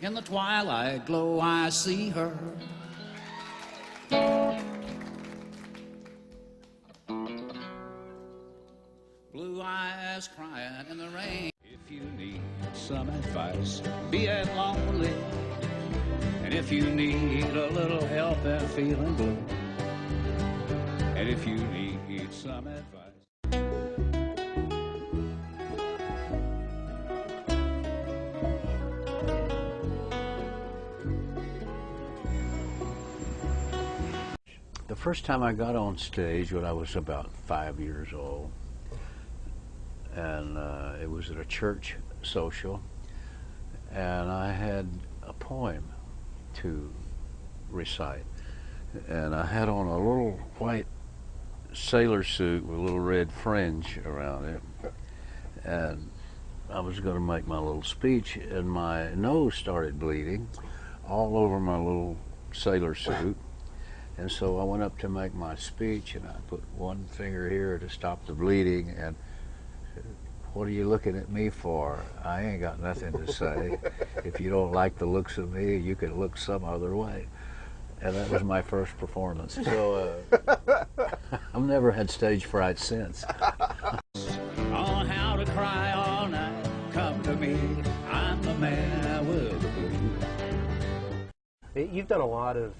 In the twilight glow I see her. Blue eyes crying in the rain. If you need some advice, be it lonely. And if you need a little help and feeling blue. And if you need some advice. The first time I got on stage when I was about 5 years old, and it was at a church social, and I had a poem to recite, and I had on a little white sailor suit with a little red fringe around it, and I was going to make my little speech, and my nose started bleeding all over my little sailor suit. And so I went up to make my speech, and I put one finger here to stop the bleeding, and said, "What are you looking at me for? I ain't got nothing to say. If you don't like the looks of me, you can look some other way." And that was my first performance. So I've never had stage fright since. On how to cry all night, come to me, I'm the man with the blues. You've done a lot of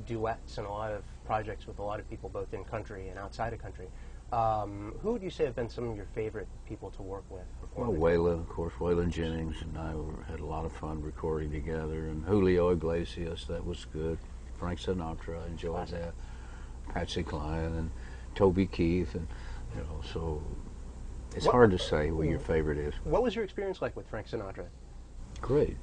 duets and a lot of projects with a lot of people, both in country and outside of country. Who would you say have been some of your favorite people to work with? Well, Waylon, of course. Waylon Jennings and I had a lot of fun recording together, and Julio Iglesias, that was good. Frank Sinatra, I enjoyed that. Patsy Cline and Toby Keith, and so it's hard to say what your favorite is. What was your experience like with Frank Sinatra? Great.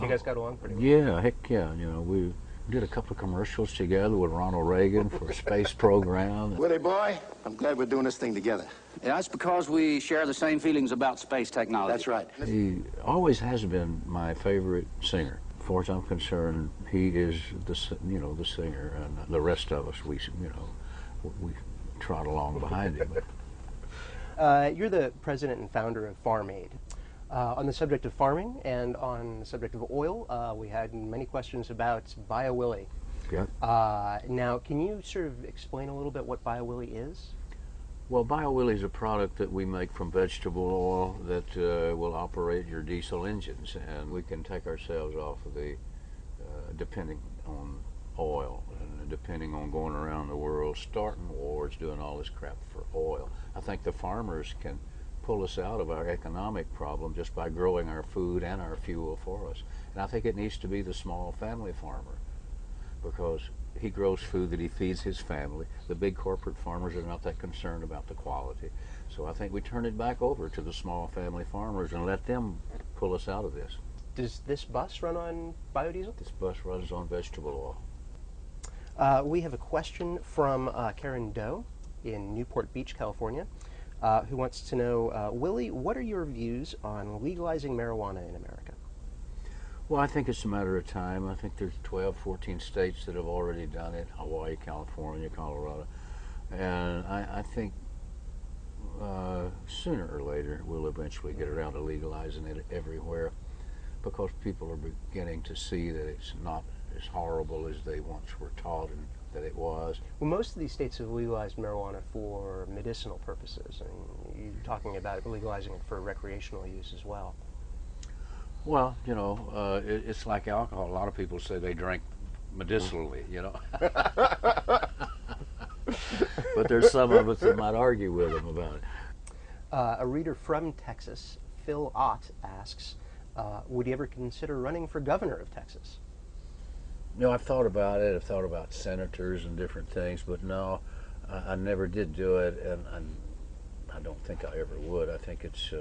You guys got along pretty well? Yeah, heck yeah. We did a couple of commercials together with Ronald Reagan for a space program. Willie boy, I'm glad we're doing this thing together. Yeah, that's because we share the same feelings about space technology. That's right. He always has been my favorite singer. As far as I'm concerned, he is the singer, and the rest of us, we trot along behind him. You're the president and founder of Farm Aid. On the subject of farming and on the subject of oil, we had many questions about BioWilly. Yeah. Now, can you sort of explain a little bit what BioWilly is? Well, BioWilly is a product that we make from vegetable oil that will operate your diesel engines, and we can take ourselves off of the depending on oil and depending on going around the world, starting wars, doing all this crap for oil. I think the farmers can pull us out of our economic problem just by growing our food and our fuel for us. And I think it needs to be the small family farmer, because he grows food that he feeds his family. The big corporate farmers are not that concerned about the quality. So I think we turn it back over to the small family farmers and let them pull us out of this. Does this bus run on biodiesel? This bus runs on vegetable oil. We have a question from Karen Doe in Newport Beach, California. Who wants to know, Willie, what are your views on legalizing marijuana in America? Well, I think it's a matter of time. I think there's 12, 14 states that have already done it, Hawaii, California, Colorado. And I think sooner or later we'll eventually get around to legalizing it everywhere, because people are beginning to see that it's not as horrible as they once were taught and that it was. Well, most of these states have legalized marijuana for medicinal purposes, and you're talking about legalizing it for recreational use as well. Well, it's like alcohol. A lot of people say they drink medicinally, But there's some of us that might argue with them about it. A reader from Texas, Phil Ott, asks, would you ever consider running for governor of Texas? I've thought about it. I've thought about senators and different things, but no, I never did do it, and I don't think I ever would. I think it's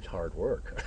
hard work.